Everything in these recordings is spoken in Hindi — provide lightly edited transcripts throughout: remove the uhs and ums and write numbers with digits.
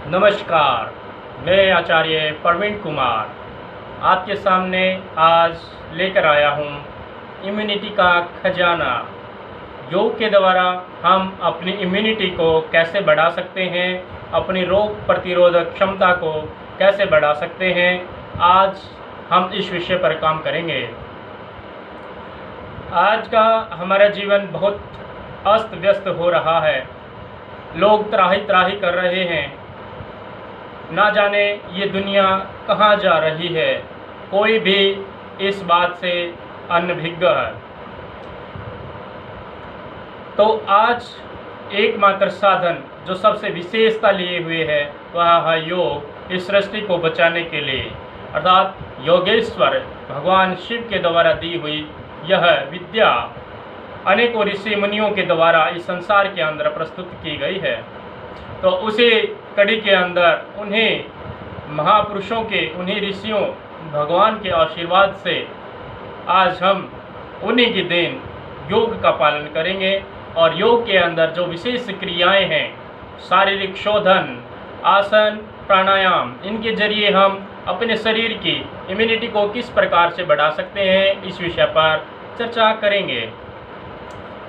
नमस्कार, मैं आचार्य प्रवीण कुमार आपके सामने आज लेकर आया हूँ इम्यूनिटी का खजाना। योग के द्वारा हम अपनी इम्यूनिटी को कैसे बढ़ा सकते हैं, अपनी रोग प्रतिरोधक क्षमता को कैसे बढ़ा सकते हैं, आज हम इस विषय पर काम करेंगे। आज का हमारा जीवन बहुत अस्त व्यस्त हो रहा है। लोग त्राही त्राही कर रहे हैं, ना जाने ये दुनिया कहाँ जा रही है, कोई भी इस बात से अनभिज्ञ है। तो आज एकमात्र साधन जो सबसे विशेषता लिए हुए है वह है योग, इस सृष्टि को बचाने के लिए, अर्थात योगेश्वर भगवान शिव के द्वारा दी हुई यह विद्या अनेकों ऋषि मुनियों के द्वारा इस संसार के अंदर प्रस्तुत की गई है। तो उसी कड़ी के अंदर उन्हीं महापुरुषों के, उन्हीं ऋषियों भगवान के आशीर्वाद से आज हम उन्हीं की देन योग का पालन करेंगे। और योग के अंदर जो विशेष क्रियाएं हैं, शारीरिक शोधन, आसन, प्राणायाम, इनके जरिए हम अपने शरीर की इम्यूनिटी को किस प्रकार से बढ़ा सकते हैं, इस विषय पर चर्चा करेंगे।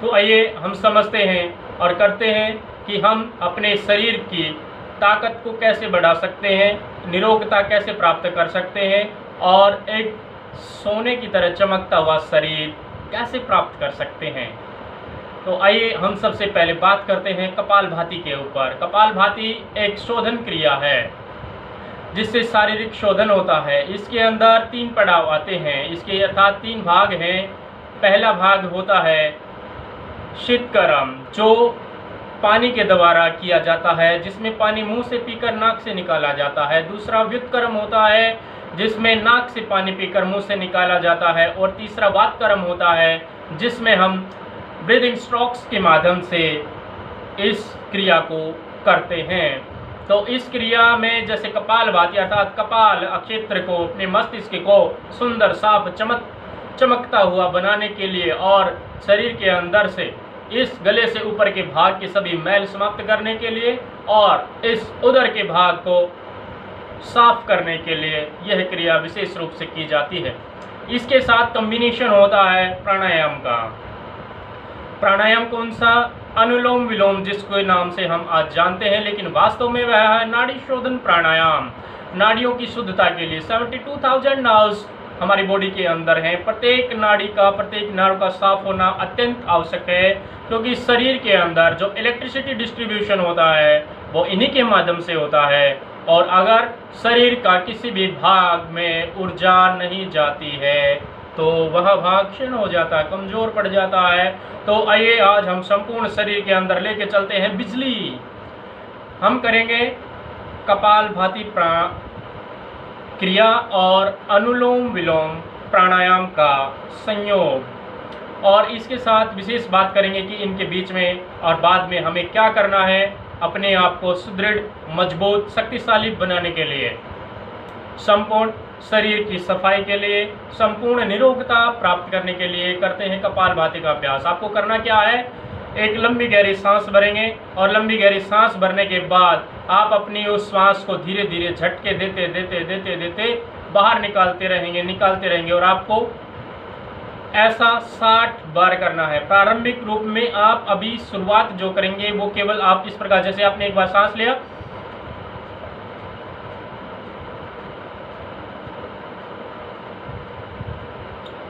तो आइए हम समझते हैं और करते हैं कि हम अपने शरीर की ताकत को कैसे बढ़ा सकते हैं, निरोगता कैसे प्राप्त कर सकते हैं और एक सोने की तरह चमकता हुआ शरीर कैसे प्राप्त कर सकते हैं। तो आइए हम सबसे पहले बात करते हैं कपालभाति के ऊपर। कपालभाति एक शोधन क्रिया है जिससे शारीरिक शोधन होता है। इसके अंदर 3 पड़ाव आते हैं, इसके अर्थात 3 भाग हैं। पहला भाग होता है शीतकर्म, जो पानी के द्वारा किया जाता है, जिसमें पानी मुंह से पीकर नाक से निकाला जाता है। दूसरा व्युत्कर्म होता है जिसमें नाक से पानी पीकर मुंह से निकाला जाता है। और तीसरा वातकर्म होता है जिसमें हम ब्रीदिंग स्ट्रोक्स के माध्यम से इस क्रिया को करते हैं। तो इस क्रिया में जैसे कपालभाति अर्थात कपाल क्षेत्र को, अपने मस्तिष्क को सुंदर साफ चमकता हुआ बनाने के लिए और शरीर के अंदर से इस गले से ऊपर के भाग के सभी मैल समाप्त करने के लिए और इस उदर के भाग को साफ करने के लिए यह क्रिया विशेष रूप से की जाती है। इसके साथ कॉम्बिनेशन होता है प्राणायाम का। प्राणायाम कौन सा? अनुलोम विलोम, जिसको नाम से हम आज जानते हैं, लेकिन वास्तव में वह है नाड़ी शोधन प्राणायाम। नाड़ियों की शुद्धता के लिए 72,000 नर्व्स हमारी बॉडी के अंदर हैं। प्रत्येक नाड़ी का, प्रत्येक नर्व का साफ होना अत्यंत आवश्यक है, क्योंकि शरीर के अंदर जो इलेक्ट्रिसिटी डिस्ट्रीब्यूशन होता है वो इन्हीं के माध्यम से होता है। और अगर शरीर का किसी भी भाग में ऊर्जा नहीं जाती है तो वह भाग क्षीण हो जाता है, कमज़ोर पड़ जाता है। तो आइए आज हम संपूर्ण शरीर के अंदर लेके चलते हैं बिजली। हम करेंगे कपालभाति क्रिया और अनुलोम विलोम प्राणायाम का संयोग, और इसके साथ विशेष बात करेंगे कि इनके बीच में और बाद में हमें क्या करना है अपने आप को सुदृढ़, मजबूत, शक्तिशाली बनाने के लिए, संपूर्ण शरीर की सफाई के लिए, संपूर्ण निरोगता प्राप्त करने के लिए करते हैं कपालभाति का अभ्यास। आपको करना क्या है? एक लंबी गहरी सांस भरेंगे और लंबी गहरी सांस भरने के बाद आप अपनी उस सांस को धीरे धीरे झटके देते देते देते देते बाहर निकालते रहेंगे और आपको ऐसा 60 बार करना है। प्रारंभिक रूप में आप अभी शुरुआत जो करेंगे वो केवल आप इस प्रकार, जैसे आपने एक बार सांस लिया,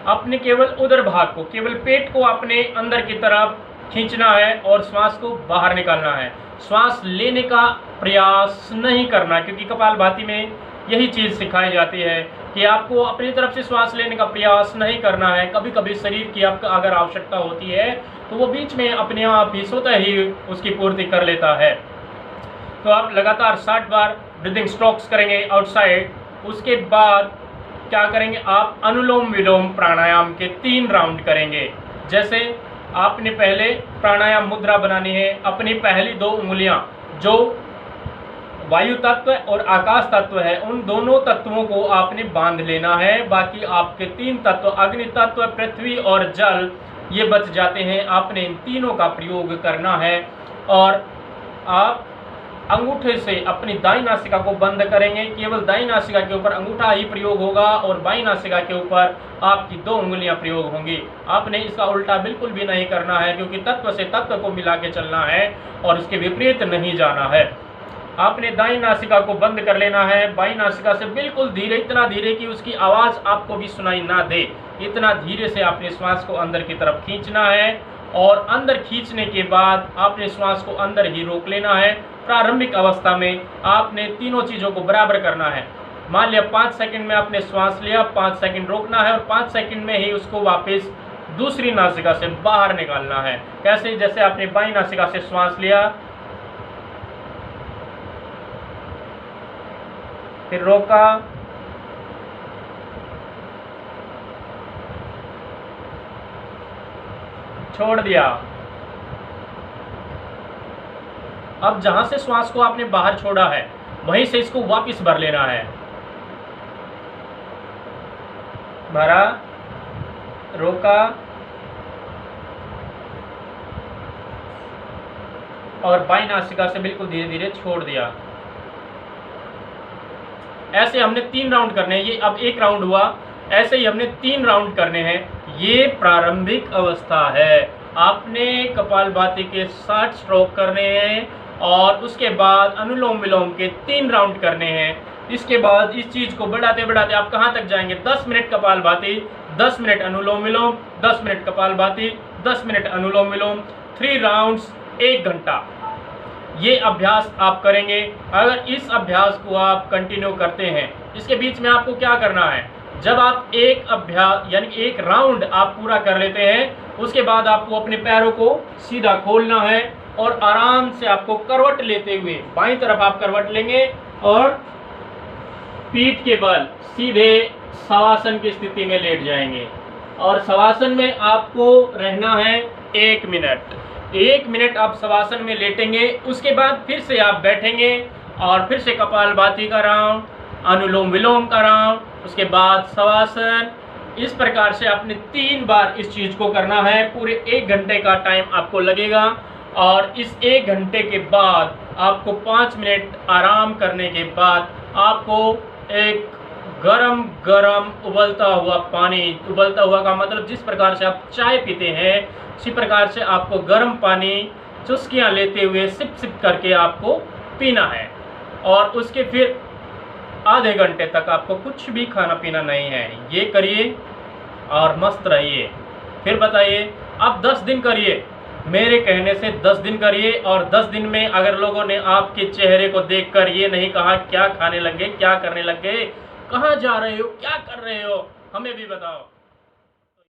अपने केवल उदर भाग को, केवल पेट को अपने अंदर की तरफ खींचना है और श्वास को बाहर निकालना है। श्वास लेने का प्रयास नहीं करना, क्योंकि कपालभाति में यही चीज़ सिखाई जाती है कि आपको अपनी तरफ से श्वास लेने का प्रयास नहीं करना है। कभी कभी शरीर की आपका अगर आवश्यकता होती है तो वो बीच में अपने आप ही स्वतः ही उसकी पूर्ति कर लेता है। तो आप लगातार 60 बार ब्रीदिंग स्ट्रोक्स करेंगे आउटसाइड। उसके बाद क्या करेंगे? आप अनुलोम विलोम प्राणायाम के 3 राउंड करेंगे। जैसे आपने पहले प्राणायाम मुद्रा बनानी है। अपनी पहली 2 उंगलियां जो वायु तत्व और आकाश तत्व है, उन दोनों तत्वों को आपने बांध लेना है। बाकी आपके 3 तत्व, अग्नि तत्व, पृथ्वी और जल, ये बच जाते हैं। आपने इन तीनों का प्रयोग करना है और आप अंगूठे से अपनी दाईं नासिका को बंद करेंगे। केवल दाईं नासिका के ऊपर अंगूठा ही प्रयोग होगा और बाईं नासिका के ऊपर आपकी 2 उंगलियां प्रयोग होंगी। आपने इसका उल्टा बिल्कुल भी नहीं करना है, क्योंकि तत्व से तत्व को मिला के चलना है और उसके विपरीत नहीं जाना है। आपने दाईं नासिका को बंद कर लेना है। बाईं नासिका से बिल्कुल धीरे, इतना धीरे कि उसकी आवाज़ आपको भी सुनाई ना दे, इतना धीरे से आपने श्वास को अंदर की तरफ खींचना है। और अंदर खींचने के बाद आपने श्वास को अंदर ही रोक लेना है। प्रारंभिक अवस्था में आपने तीनों चीज़ों को बराबर करना है। मान लिया 5 सेकंड में आपने श्वास लिया, 5 सेकंड रोकना है और 5 सेकंड में ही उसको वापस दूसरी नासिका से बाहर निकालना है। कैसे? जैसे आपने बाईं नासिका से श्वास लिया, फिर रोका, छोड़ दिया। अब जहां से श्वास को आपने बाहर छोड़ा है वहीं से इसको वापस भर लेना है। भरा, रोका और बाईं नासिका से बिल्कुल धीरे धीरे छोड़ दिया। ऐसे हमने 3 राउंड करने हैं। ये अब 1 राउंड हुआ, ऐसे ही हमने 3 राउंड करने हैं। ये प्रारंभिक अवस्था है। आपने कपालभाति के 60 स्ट्रोक करने हैं और उसके बाद अनुलोम विलोम के 3 राउंड करने हैं। इसके बाद इस चीज़ को बढ़ाते बढ़ाते आप कहाँ तक जाएंगे? 10 मिनट कपालभाति, 10 मिनट अनुलोम विलोम, 10 मिनट कपालभाति, 10 मिनट अनुलोम विलोम, 3 राउंड्स, 1 घंटा। ये अभ्यास आप करेंगे। अगर इस अभ्यास को आप कंटिन्यू करते हैं, इसके बीच में आपको क्या करना है? जब आप एक अभ्यास यानी 1 राउंड आप पूरा कर लेते हैं, उसके बाद आपको अपने पैरों को सीधा खोलना है और आराम से आपको करवट लेते हुए बाईं तरफ आप करवट लेंगे और पीठ के बल सीधे शवासन की स्थिति में लेट जाएंगे। और शवासन में आपको रहना है 1 मिनट। 1 मिनट आप शवासन में लेटेंगे, उसके बाद फिर से आप बैठेंगे और फिर से कपालभाति का राउंड, अनुलोम विलोम का राउंड, उसके बाद शवासन। इस प्रकार से आपने 3 बार इस चीज़ को करना है। पूरे 1 घंटे का टाइम आपको लगेगा और इस 1 घंटे के बाद आपको 5 मिनट आराम करने के बाद आपको एक गरम गरम उबलता हुआ पानी, उबलता हुआ का मतलब जिस प्रकार से आप चाय पीते हैं उसी प्रकार से आपको गर्म पानी चुस्कियाँ लेते हुए सिप सिप करके आपको पीना है। और उसके फिर आधे घंटे तक आपको कुछ भी खाना पीना नहीं है। ये करिए और मस्त रहिए। फिर बताइए, आप 10 दिन करिए, मेरे कहने से 10 दिन करिए। और 10 दिन में अगर लोगों ने आपके चेहरे को देखकर ये नहीं कहा क्या खाने लगे, क्या करने लगे, कहाँ जा रहे हो, क्या कर रहे हो, हमें भी बताओ।